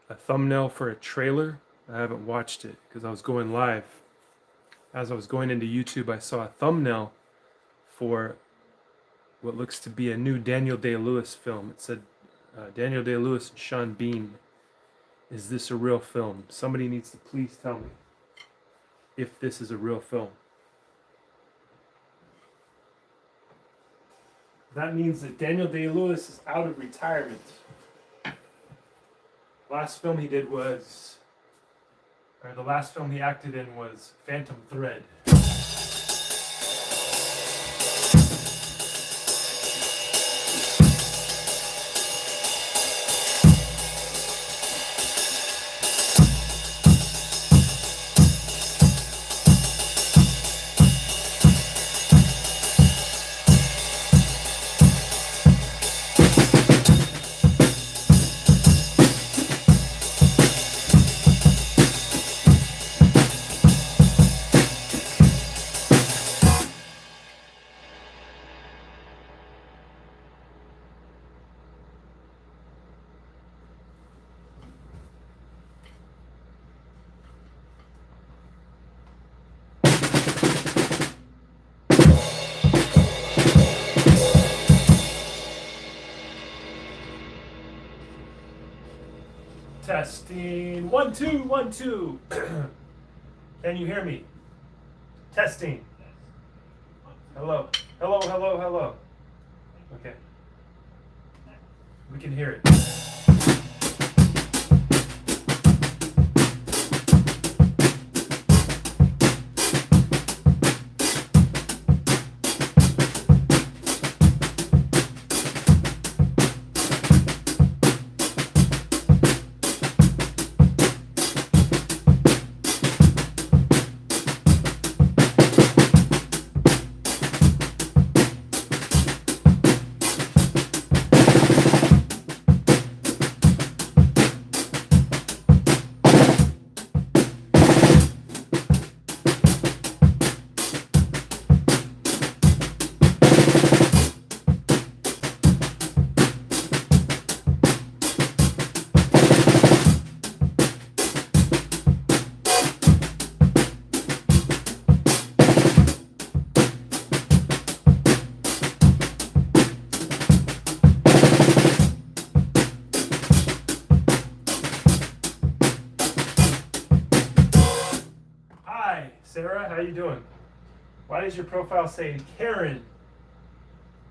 a thumbnail for a trailer. I haven't watched it because I was going live. As I was going into YouTube, I saw a thumbnail for what looks to be a new Daniel Day-Lewis film. It said Daniel Day-Lewis and Sean Bean. Is this a real film? Somebody needs to please tell me if this is a real film. That means that Daniel Day-Lewis is out of retirement. Last film he did was, or the last film he acted in was Phantom Thread. Testing. 1 2 1 2. Can you hear me? Testing. Hello. Hello, hello, hello. Okay. We can hear it. Sarah, how you doing? Why does your profile say Karen?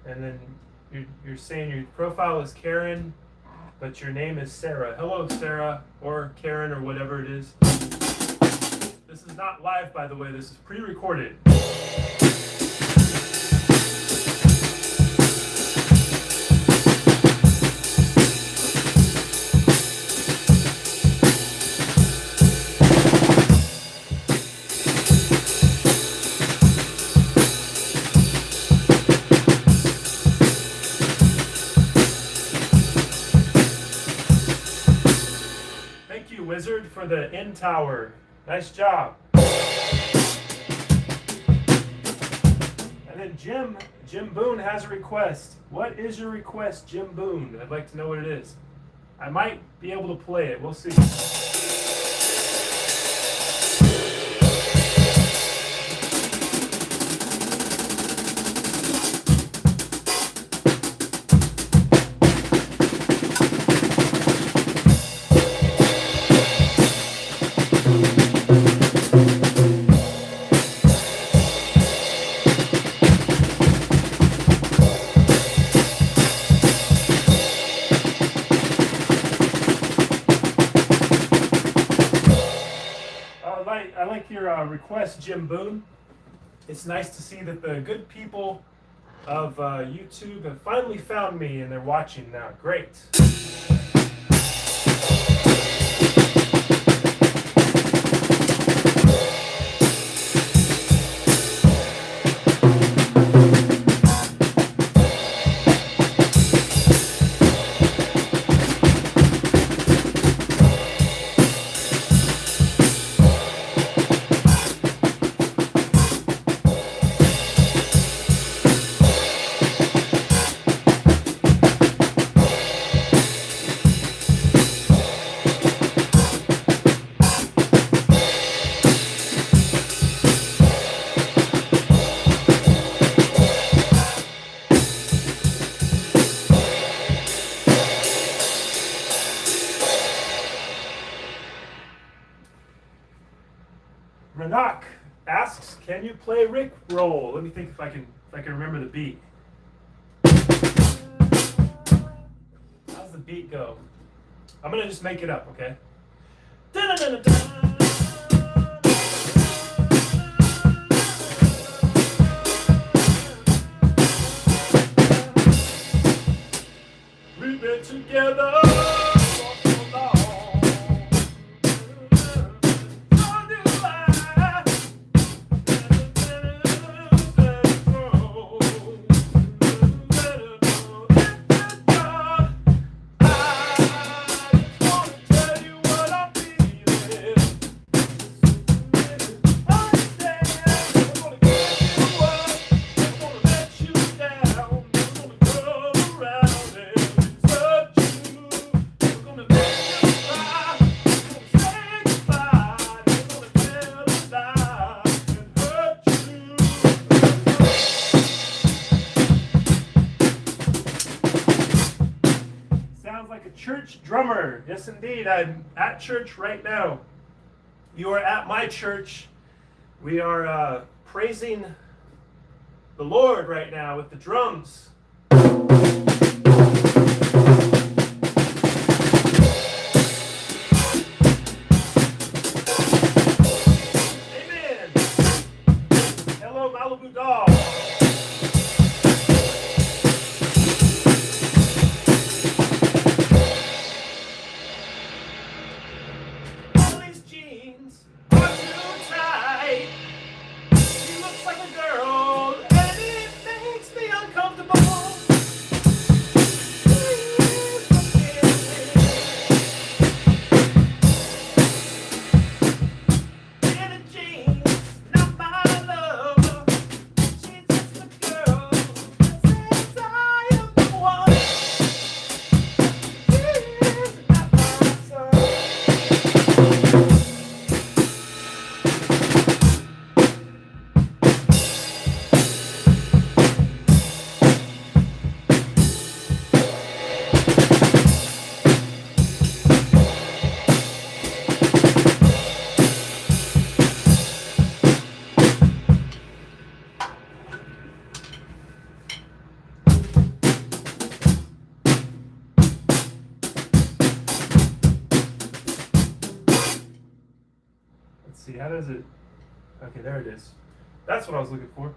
And then you're saying your profile is Karen, but your name is Sarah. Hello, Sarah, or Karen, or whatever it is. This is not live, by the way. This is pre-recorded. Wizard for the end tower. Nice job. And then Jim Boone has a request. What is your request, Jim Boone? I'd like to know what it is. I might be able to play it. We'll see. I like your request, Jim Boone. It's nice to see that the good people of YouTube have finally found me and they're watching now. Great. Manak asks, "Can you play Rick Roll?" Let me think if I can remember the beat. How's the beat go? I'm gonna just make it up, okay? We've been together for so long. So do I. Sounds like a church drummer. Yes, indeed. I'm at church right now. You are at my church. We are praising the Lord right now with the drums. Amen. Hello, Malibu Dog. All these jeans are too tight. She looks like a girl, and it makes me uncomfortable. Please forgive me. In a jeans, not my love. She's just a girl that says I am the one. She's not my son. Let's see, how does it? Okay, there it is. That's what I was looking for.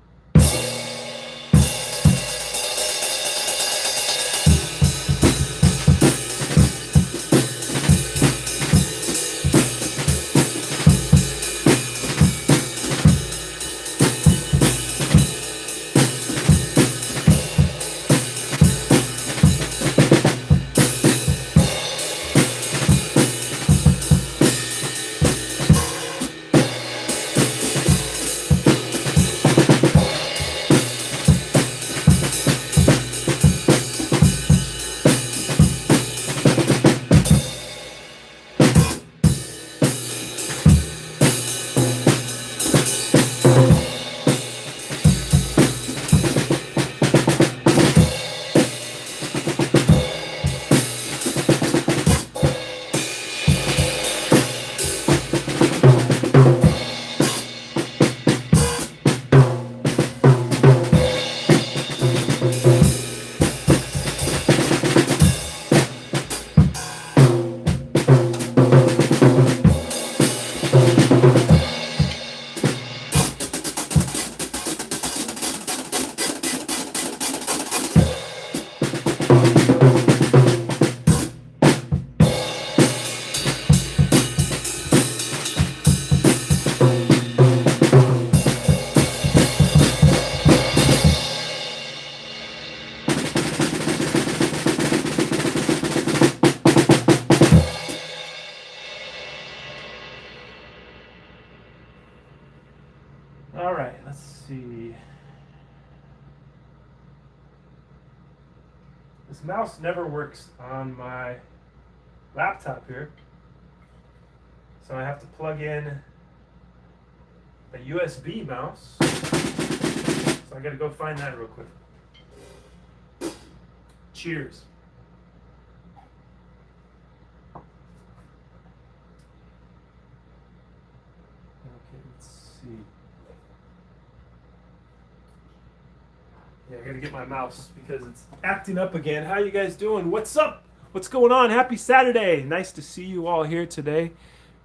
All right, let's see. This mouse never works on my laptop here. So I have to plug in a USB mouse. So I gotta go find that real quick. Cheers. Okay, let's see. Yeah, I gotta get my mouse because it's acting up again. How you guys doing? What's up? What's going on? Happy Saturday. Nice to see you all here today.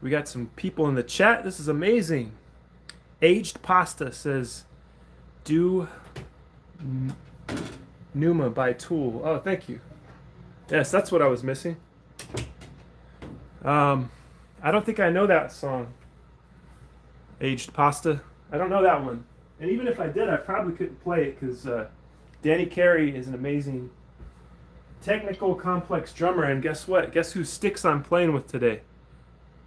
We got some people in the chat. This is amazing. Aged Pasta says, do Numa by Tool. Oh, thank you. Yes, that's what I was missing. I don't think I know that song. Aged Pasta. I don't know that one. And even if I did, I probably couldn't play it because Danny Carey is an amazing technical, complex drummer. And guess what? Guess whose sticks I'm playing with today?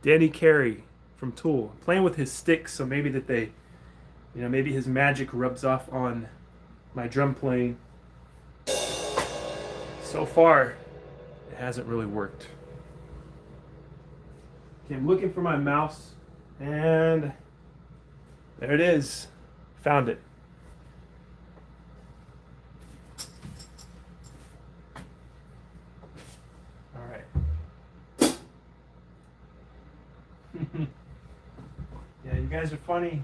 Danny Carey from Tool. I'm playing with his sticks, so maybe that they, maybe his magic rubs off on my drum playing. So far, it hasn't really worked. Okay, I'm looking for my mouse, and there it is. Found it. All right. Yeah, you guys are funny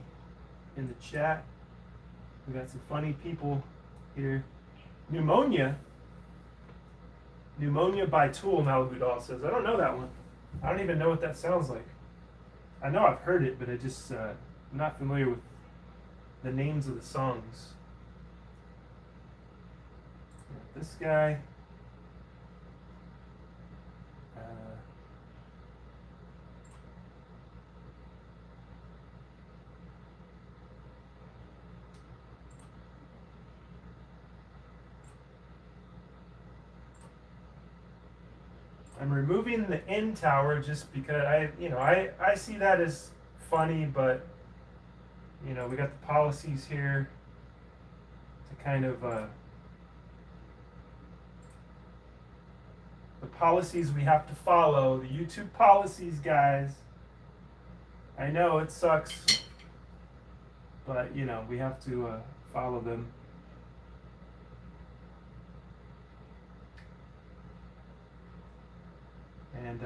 in the chat. We got some funny people here. Pneumonia by Tool, Malibu Doll says. I don't know that one. I don't even know what that sounds like. I know I've heard it, but I just I'm not familiar with the names of the songs. This guy. I'm removing the end tower just because I see that as funny, but we got the policies here to kind of the policies we have to follow, the YouTube policies, guys. I know it sucks, but we have to follow them. And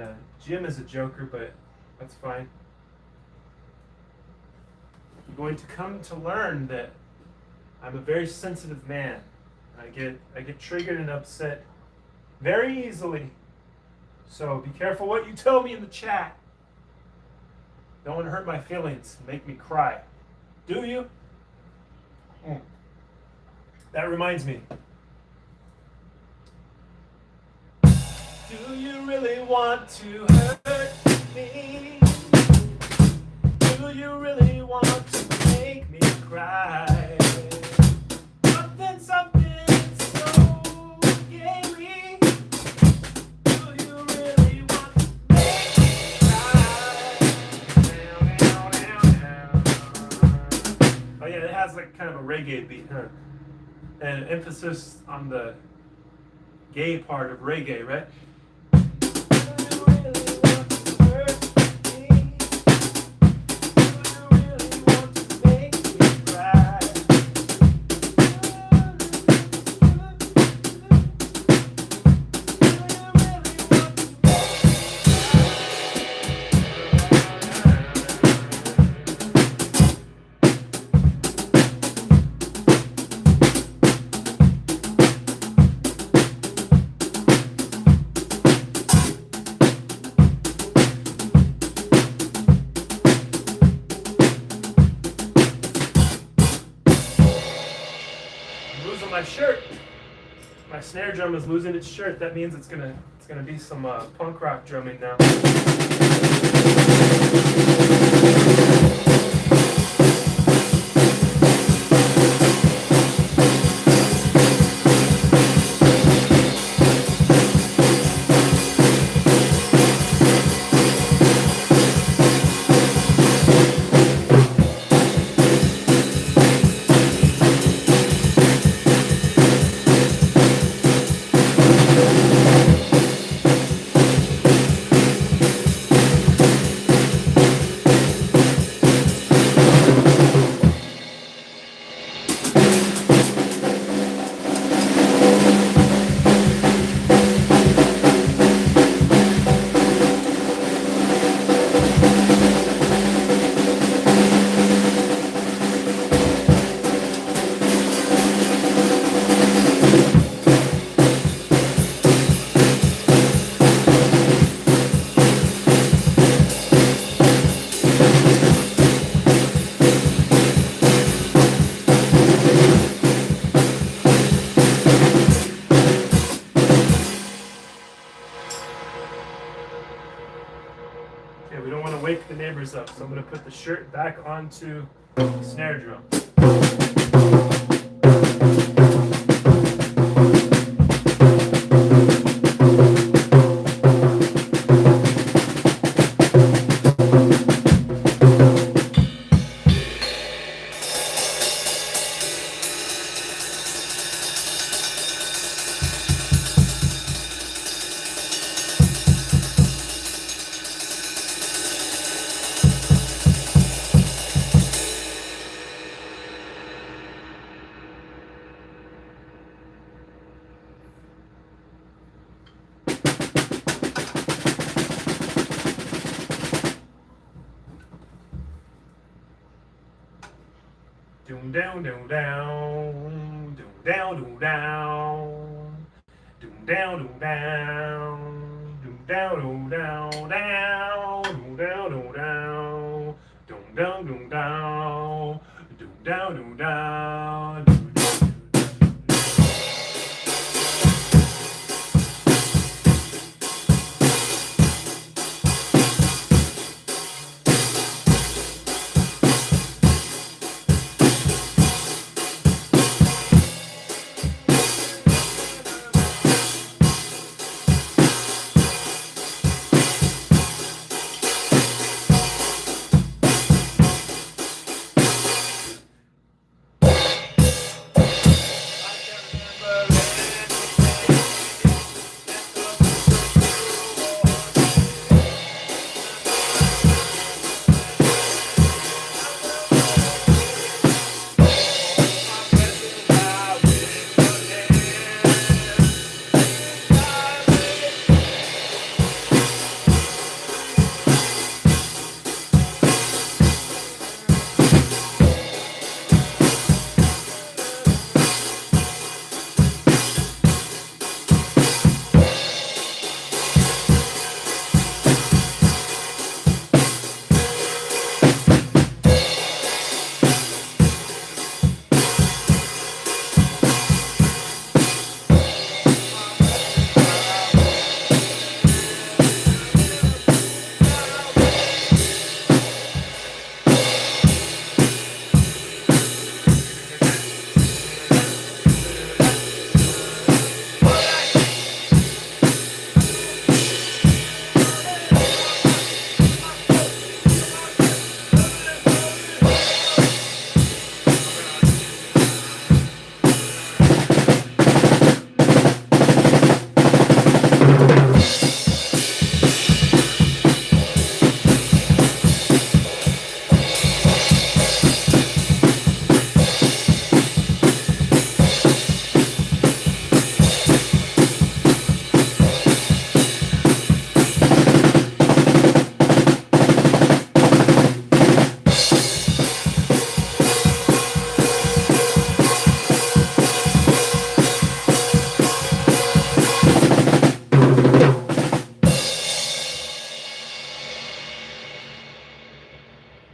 Jim is a joker, but that's fine. I'm going to come to learn that I'm a very sensitive man. I get triggered and upset very easily. So be careful what you tell me in the chat. Don't want to hurt my feelings, make me cry. Do you? That reminds me. Do you really want to hurt me? Do you really want to make me cry? Something so scary. Do you really want to make me cry? Oh yeah, it has like kind of a reggae beat, huh? And emphasis on the gay part of reggae, right? My shirt. My snare drum is losing its shirt. That means it's gonna be some punk rock drumming now. Okay, we don't want to wake the neighbors up, so I'm going to put the shirt back onto the snare drum. Doom down, doom down, doom down, doom down, doom down, doom down, doom down, doom down, down, doom down, doom down, doom down, doom down, doom down, doom down.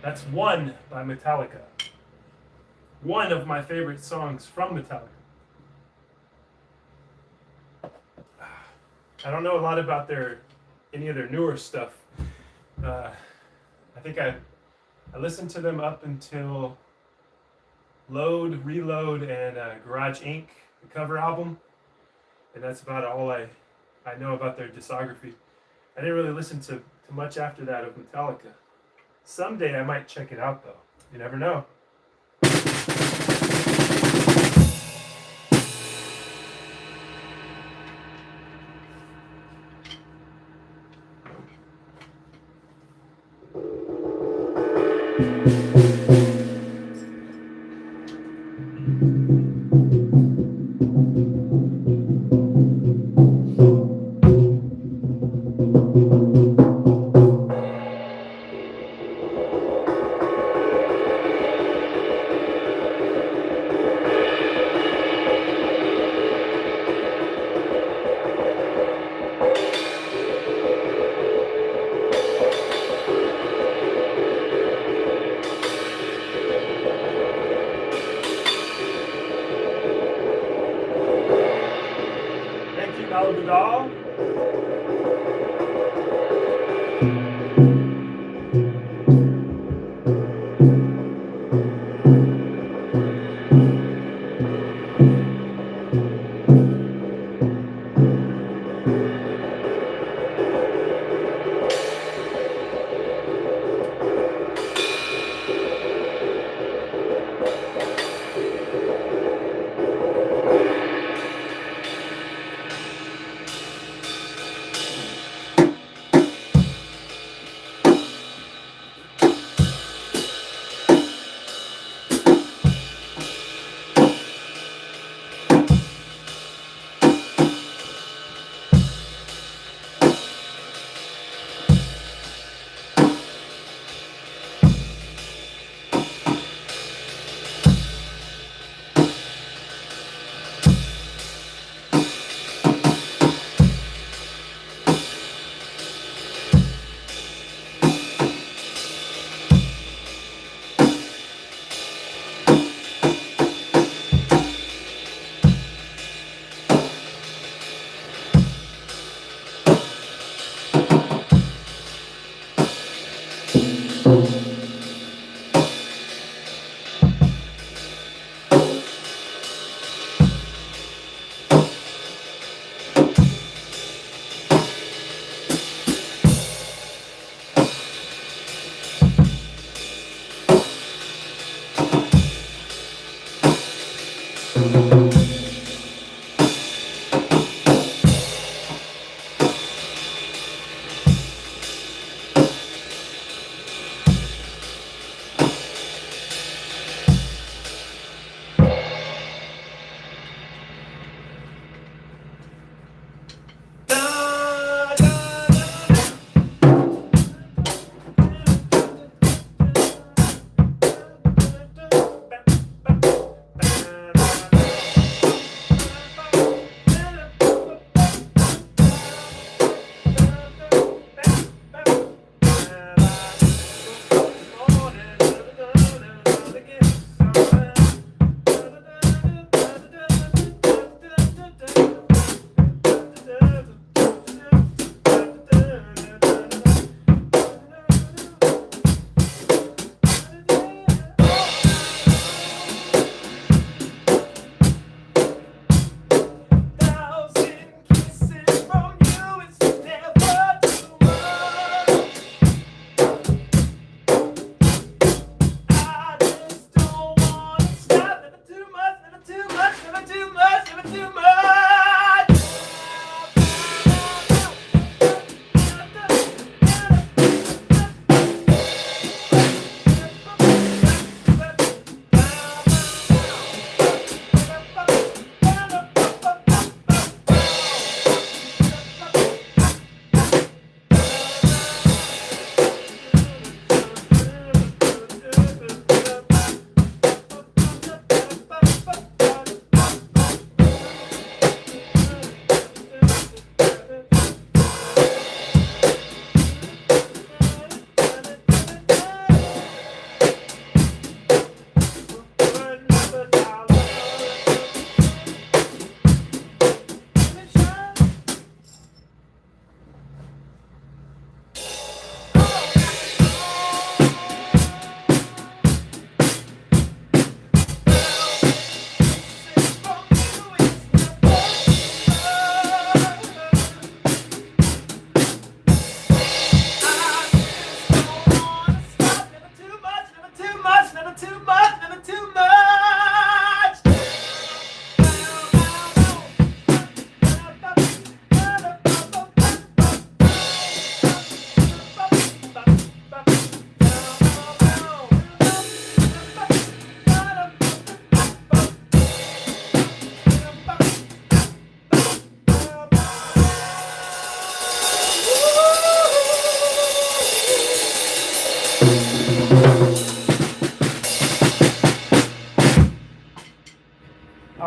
That's One by Metallica. One of my favorite songs from Metallica. I don't know a lot about any of their newer stuff. I think I listened to them up until Load, Reload, and Garage Inc., the cover album, and that's about all I know about their discography. I didn't really listen to much after that of Metallica. Someday I might check it out, though. You never know.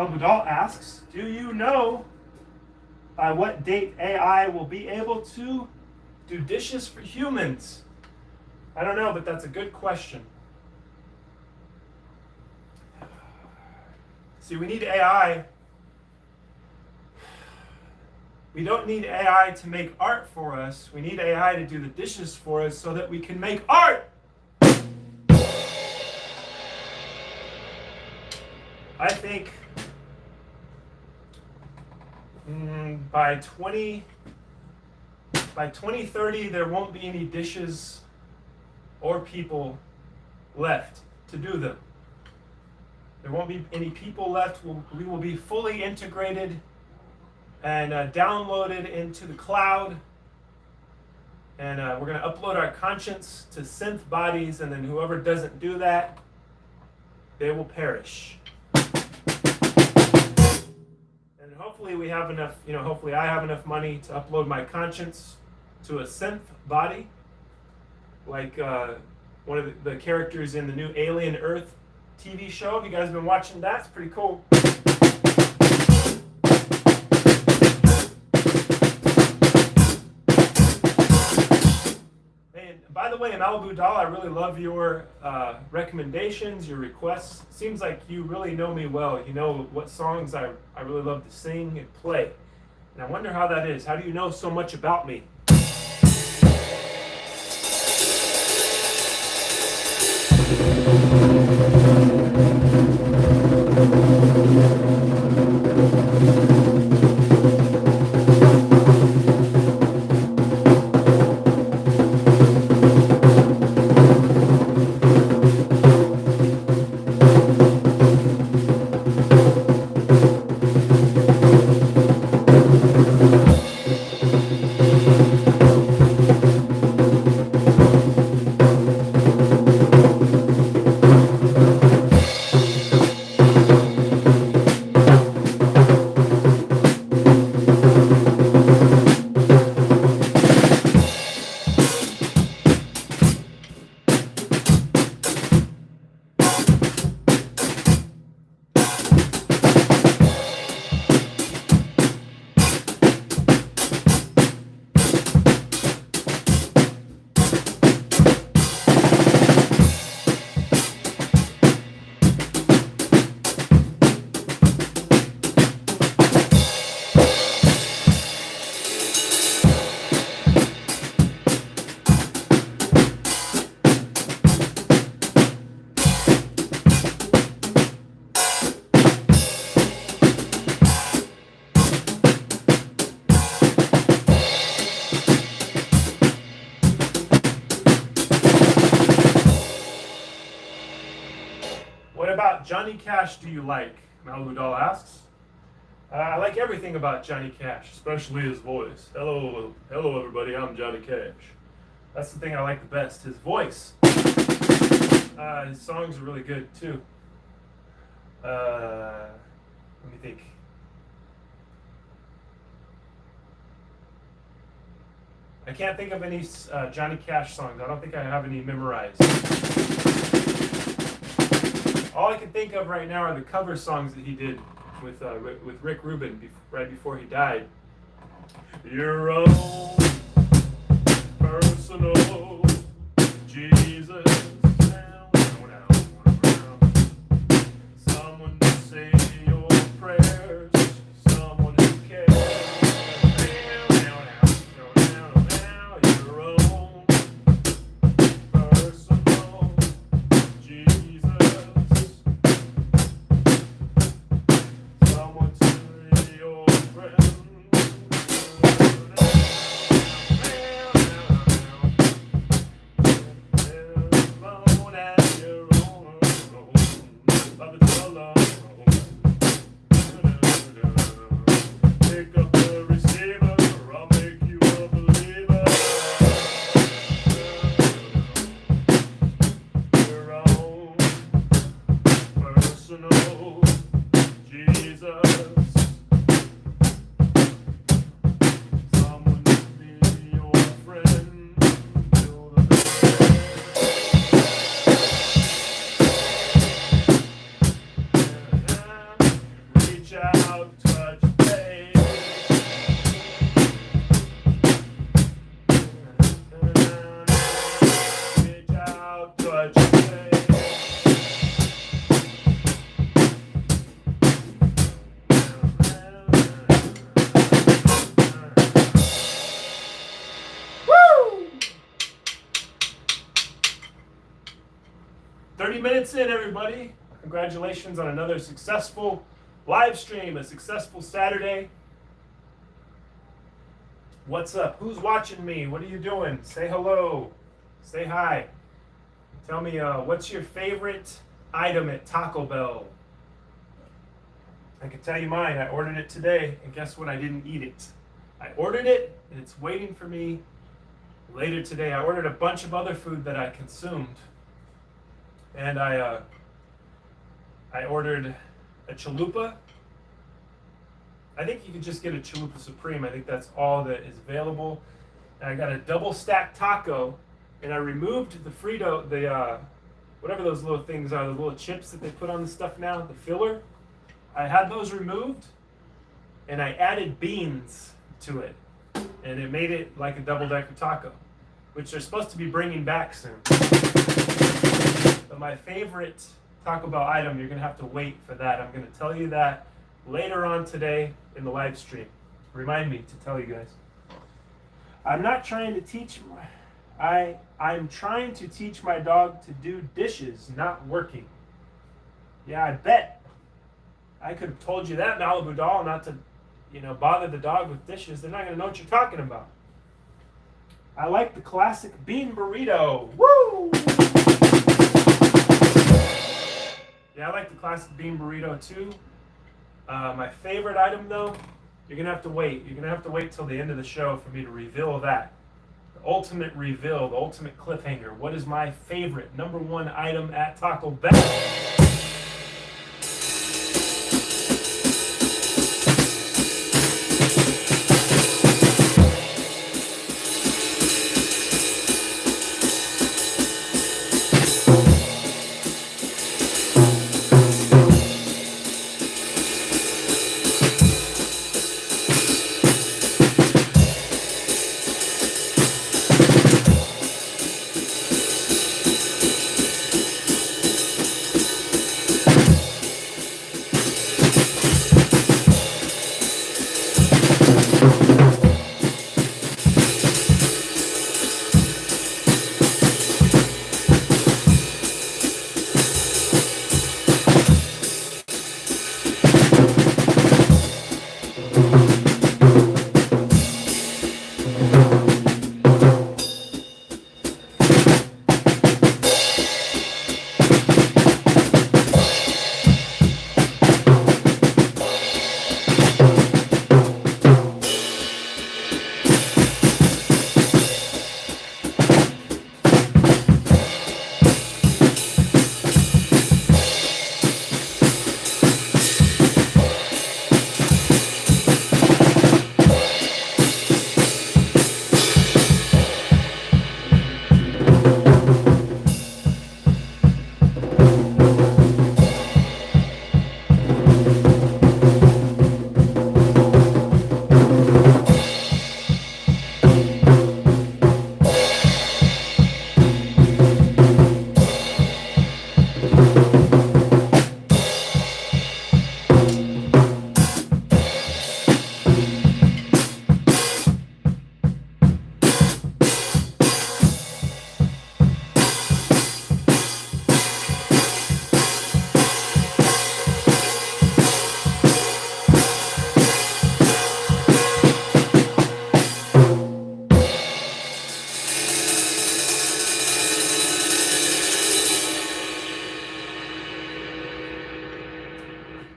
Budal asks, do you know by what date AI will be able to do dishes for humans? I don't know, but that's a good question. See, we need AI. We don't need AI to make art for us. We need AI to do the dishes for us so that we can make art. I think by 2030 there won't be any dishes or people left to do them. There won't be any people left. We will be fully integrated and downloaded into the cloud. And we're going to upload our conscience to synth bodies, and then whoever doesn't do that, they will perish. And hopefully we have enough, hopefully I have enough money to upload my conscience to a synth body, like one of the characters in the new Alien Earth TV show. Have you guys been watching that? It's pretty cool. And by the way, Malibu Doll, I really love your recommendations, your requests. Seems like you really know me well. You know what songs I really love to sing and play. And I wonder how that is. How do you know so much about me? Johnny Cash do you like? Malibu Doll asks. I like everything about Johnny Cash, especially his voice. Hello everybody, I'm Johnny Cash. That's the thing I like the best, his voice. His songs are really good too. Let me think. I can't think of any Johnny Cash songs. I don't think I have any memorized. All I can think of right now are the cover songs that he did with Rick Rubin right before he died. Your own personal Jesus. Someone to say your prayers. Someone who cares. Your own personal Jesus. Someone to your friends. 30 minutes in, everybody. Congratulations on another successful live stream, a successful Saturday. What's up? Who's watching me? What are you doing? Say hello. Say hi. Tell me, what's your favorite item at Taco Bell? I can tell you mine. I ordered it today, and guess what? I didn't eat it. I ordered it, and it's waiting for me later today. I ordered a bunch of other food that I consumed, and I ordered a chalupa. I think you can just get a chalupa supreme. I think that's all that is available. And I got a double stacked taco, and I removed the Frito, whatever those little things are, the little chips that they put on the stuff now, the filler. I had those removed, and I added beans to it, and it made it like a double-decker taco, which they're supposed to be bringing back soon. But my favorite Taco Bell item, you're going to have to wait for that. I'm going to tell you that later on today in the live stream. Remind me to tell you guys. I'm not trying to teach I'm trying to teach my dog to do dishes, not working. Yeah, I bet. I could have told you that, Malibu doll, not to, bother the dog with dishes. They're not going to know what you're talking about. I like the classic bean burrito. Woo! Yeah, I like the classic bean burrito too. My favorite item, though, you're going to have to wait. You're going to have to wait till the end of the show for me to reveal that. The ultimate reveal, the ultimate cliffhanger. What is my favorite number one item at Taco Bell?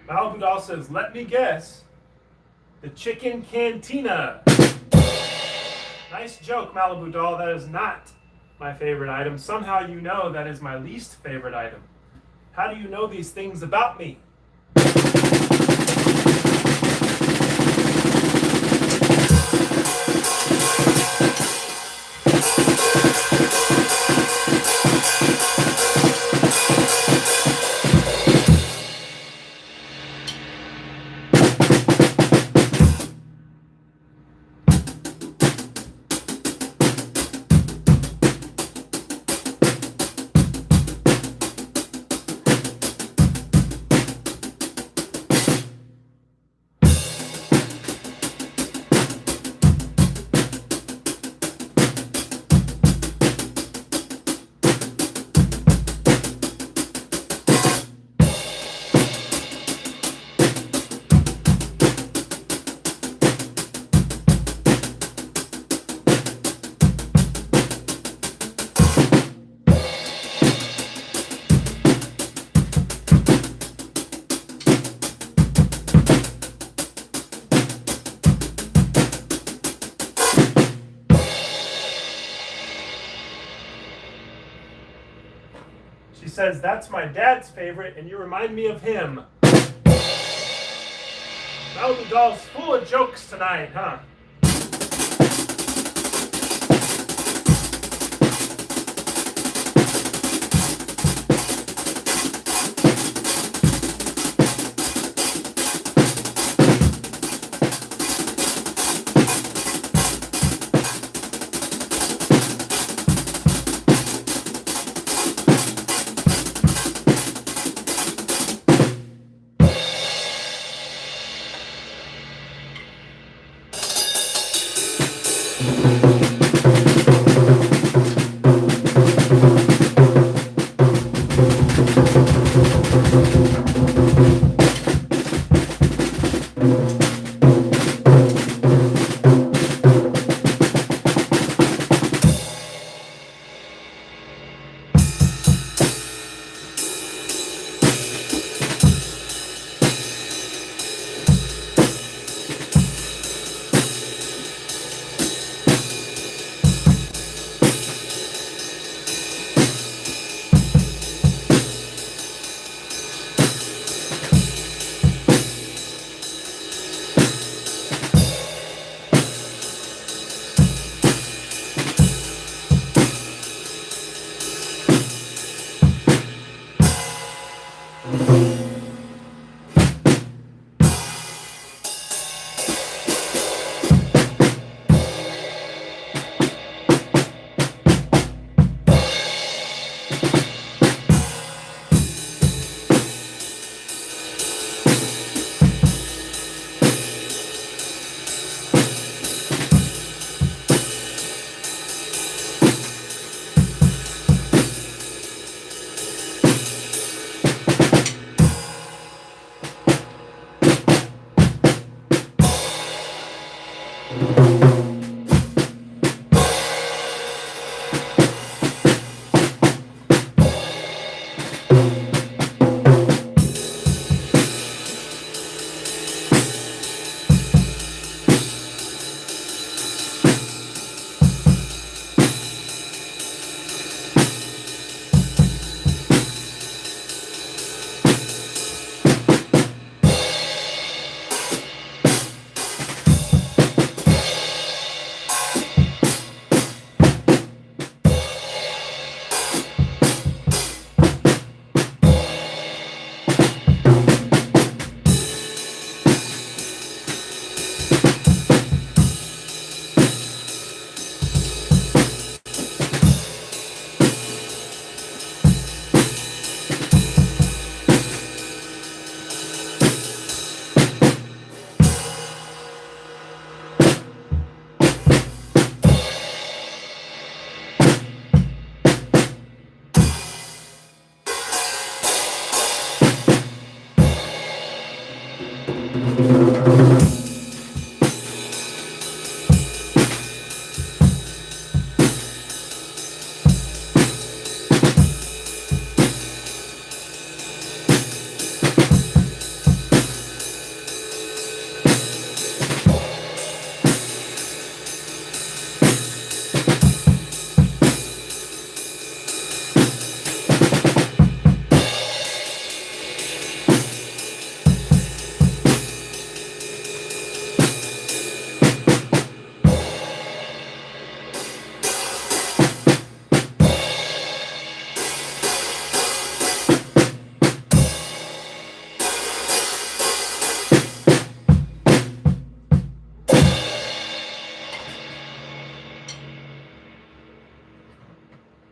Malibu doll says, let me guess, the chicken cantina. Nice joke, Malibu doll. That is not my favorite item. Somehow you know that is my least favorite item. How do you know these things about me? She says, that's my dad's favorite, and you remind me of him. Mountain Doll's full of jokes tonight, huh?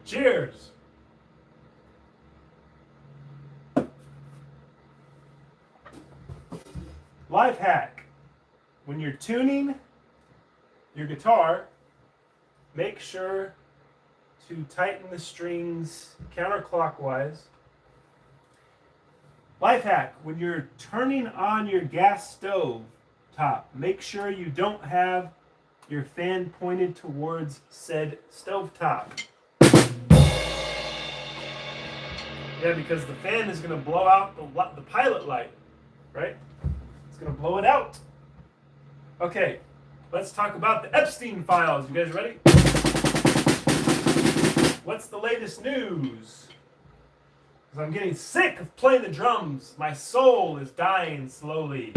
Cheers. Life hack. When you're tuning your guitar, make sure to tighten the strings counterclockwise. Life hack. When you're turning on your gas stove top, make sure you don't have your fan pointed towards said stove top. Yeah, because the fan is going to blow out the pilot light, right? It's going to blow it out. Okay, let's talk about the Epstein files. You guys ready? What's the latest news? Because I'm getting sick of playing the drums. My soul is dying slowly.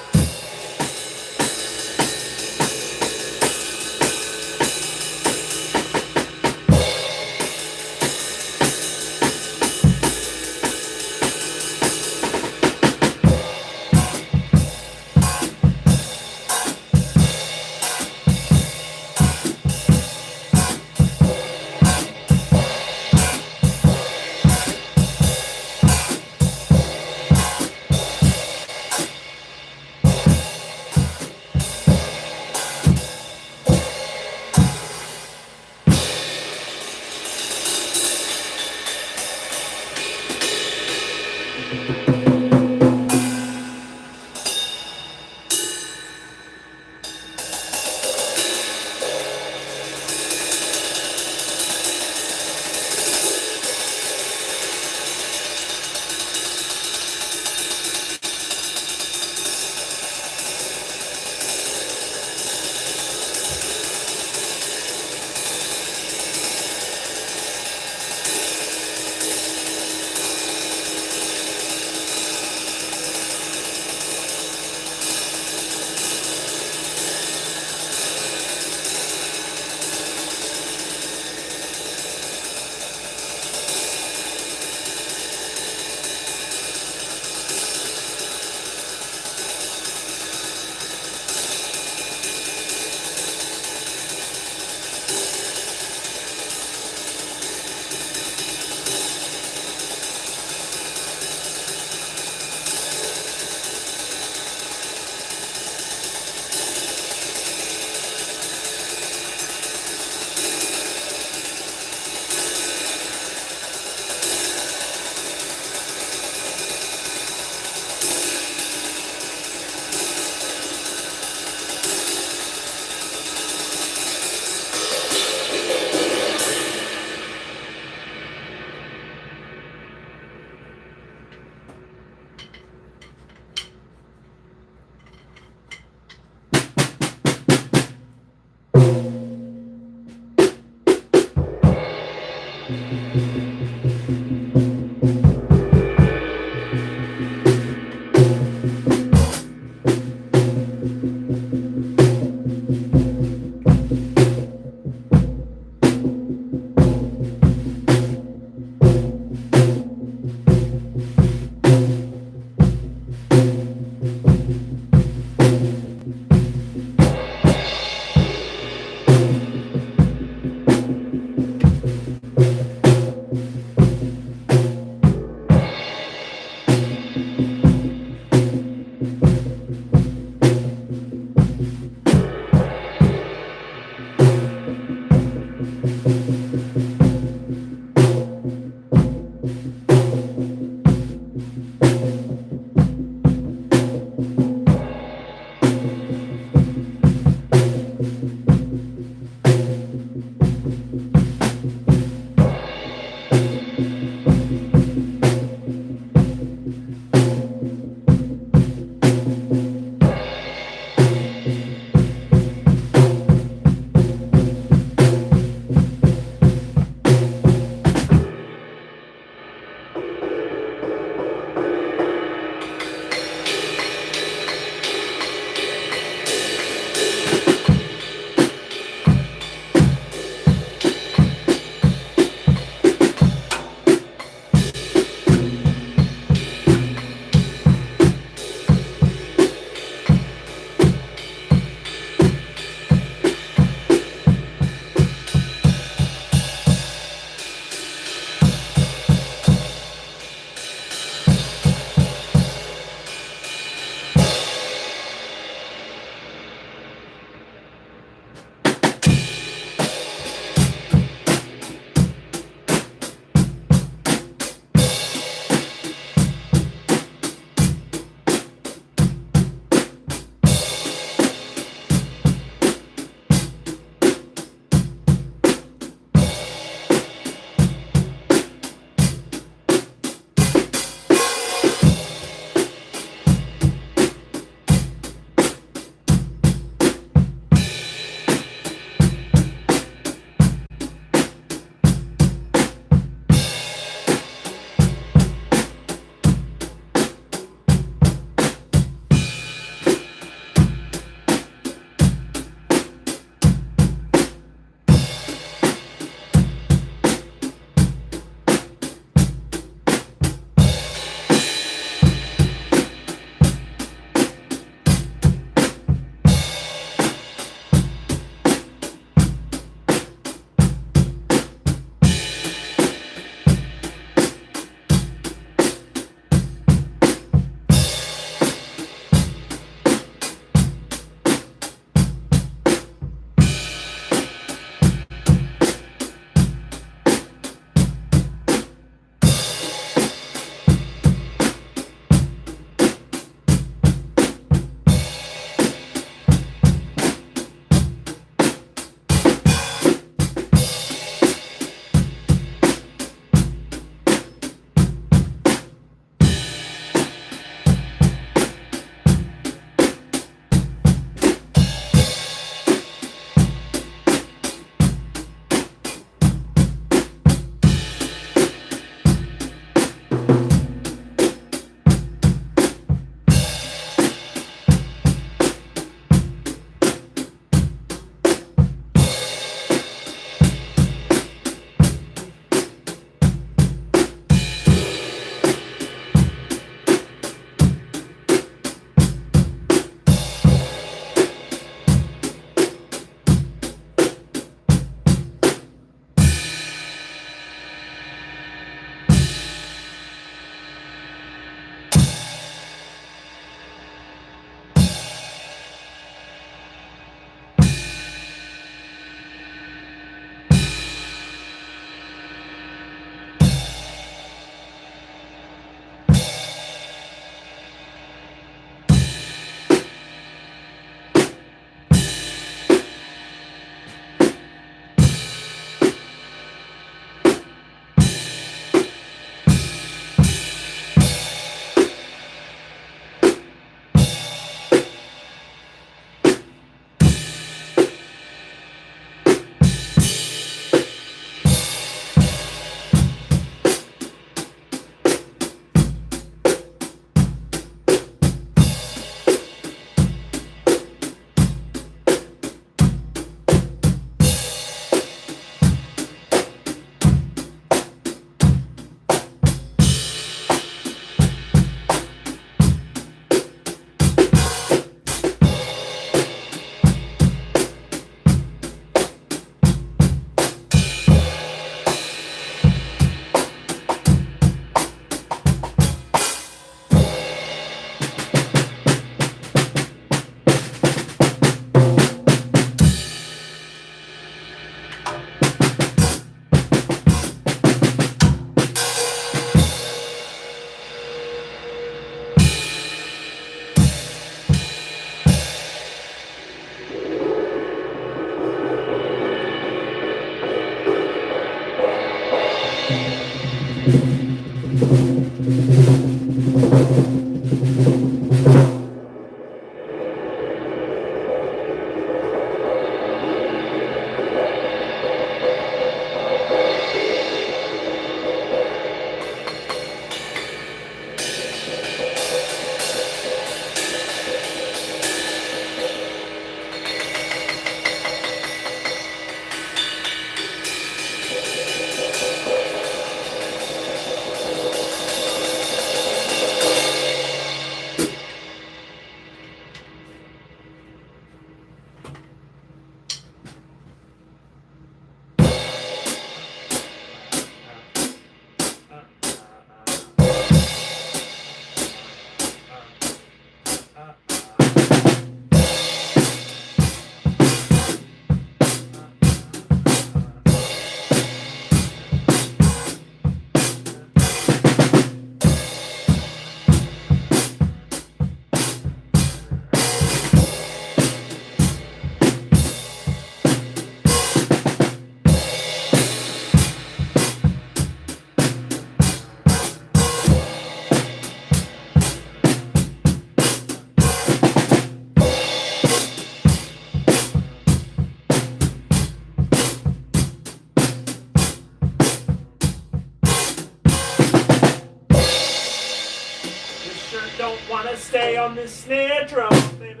stay on this snare drum, baby.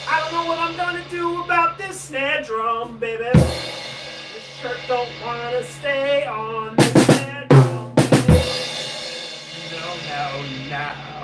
I don't know what I'm gonna do about this snare drum, baby. This shirt don't wanna stay on this snare drum, baby. Now.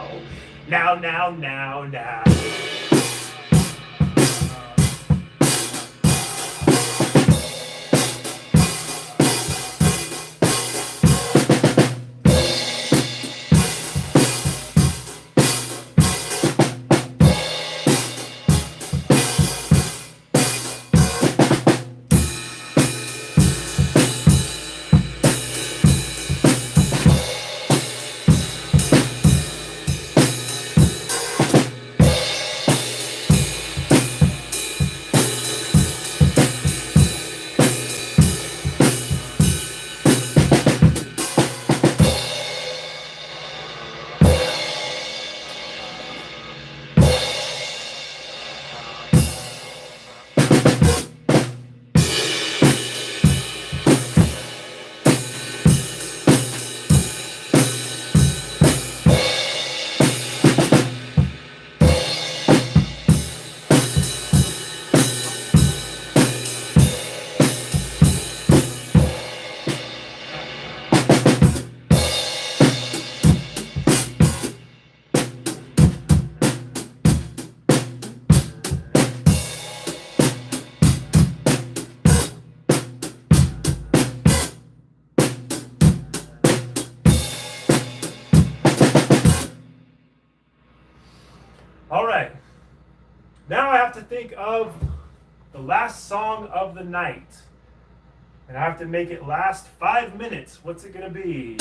All right. Now I have to think of the last song of the night. And I have to make it last 5 minutes. What's it going to be?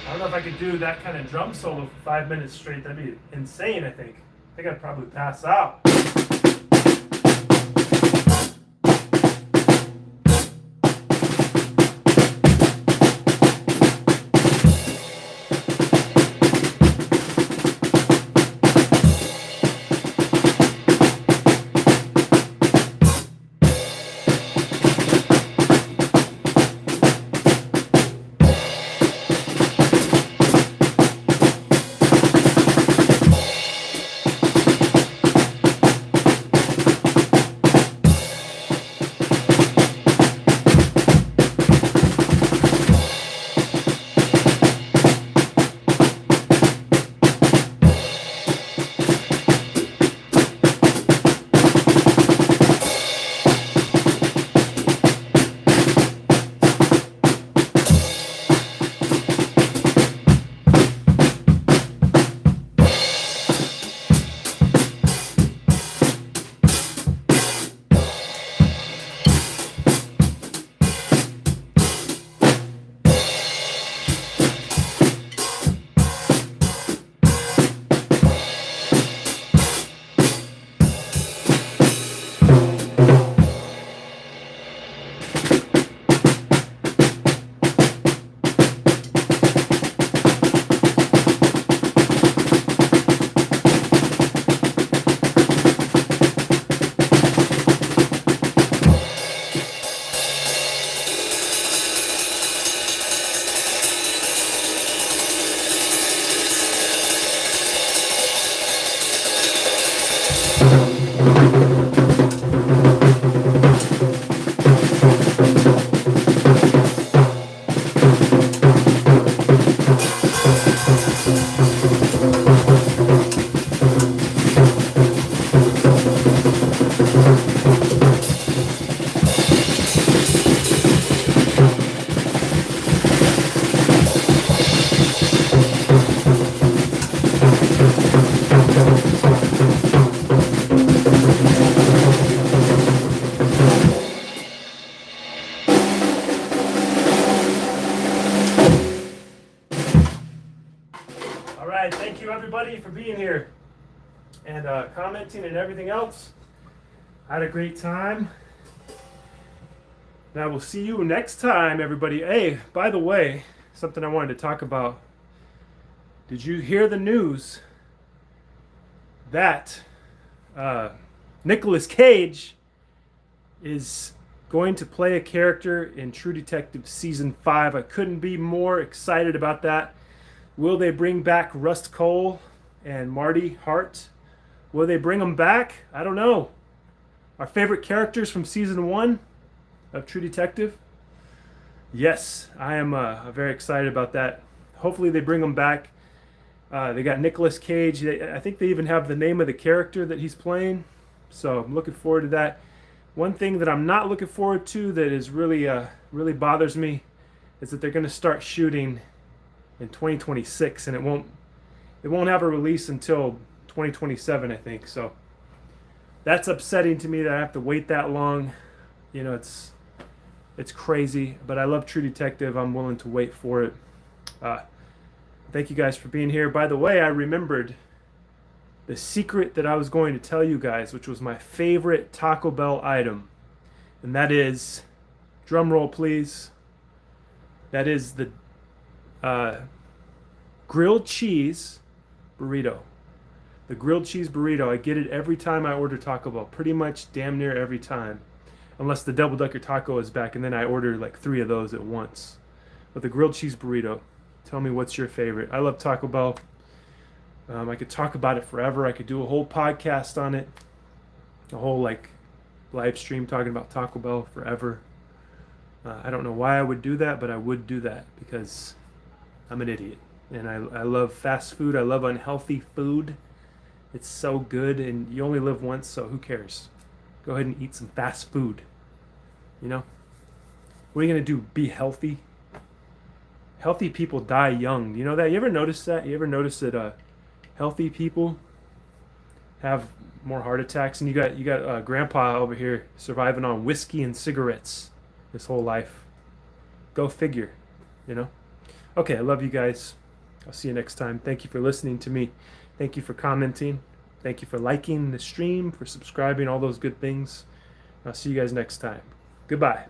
I don't know if I could do that kind of drum solo for 5 minutes straight. That'd be insane, I think. I think I'd probably pass out. and commenting and everything else. I had a great time. And I will see you next time, everybody. Hey, by the way, something I wanted to talk about. Did you hear the news that Nicolas Cage is going to play a character in True Detective Season 5? I couldn't be more excited about that. Will they bring back Rust Cole and Marty Hart? Will they bring them back? I don't know. Our favorite characters from Season 1 of True Detective? Yes, I am very excited about that. Hopefully they bring them back. They got Nicolas Cage. I think they even have the name of the character that he's playing. So I'm looking forward to that. One thing that I'm not looking forward to that is really bothers me is that they're going to start shooting in 2026, and it won't have a release until 2027, I think. So that's upsetting to me that I have to wait that long. You know, it's crazy, but I love True Detective. I'm willing to wait for it. Thank you guys for being here. By the way, I remembered the secret that I was going to tell you guys, which was my favorite Taco Bell item. And that is, drum roll please, that is the grilled cheese burrito. The grilled cheese burrito. I get it every time I order Taco Bell. Pretty much damn near every time. Unless the Double Decker Taco is back, and then I order like 3 of those at once. But the grilled cheese burrito. Tell me what's your favorite. I love Taco Bell. I could talk about it forever. I could do a whole podcast on it. A whole like live stream talking about Taco Bell forever. I don't know why I would do that, but I would do that because I'm an idiot. And I love fast food. I love unhealthy food. It's so good, and you only live once, so who cares? Go ahead and eat some fast food. You know? What are you going to do? Be healthy? Healthy people die young. You know that? You ever notice that? You ever notice that healthy people have more heart attacks? And you got grandpa over here surviving on whiskey and cigarettes his whole life. Go figure, you know? Okay, I love you guys. I'll see you next time. Thank you for listening to me. Thank you for commenting. Thank you for liking the stream, for subscribing, all those good things. I'll see you guys next time. Goodbye.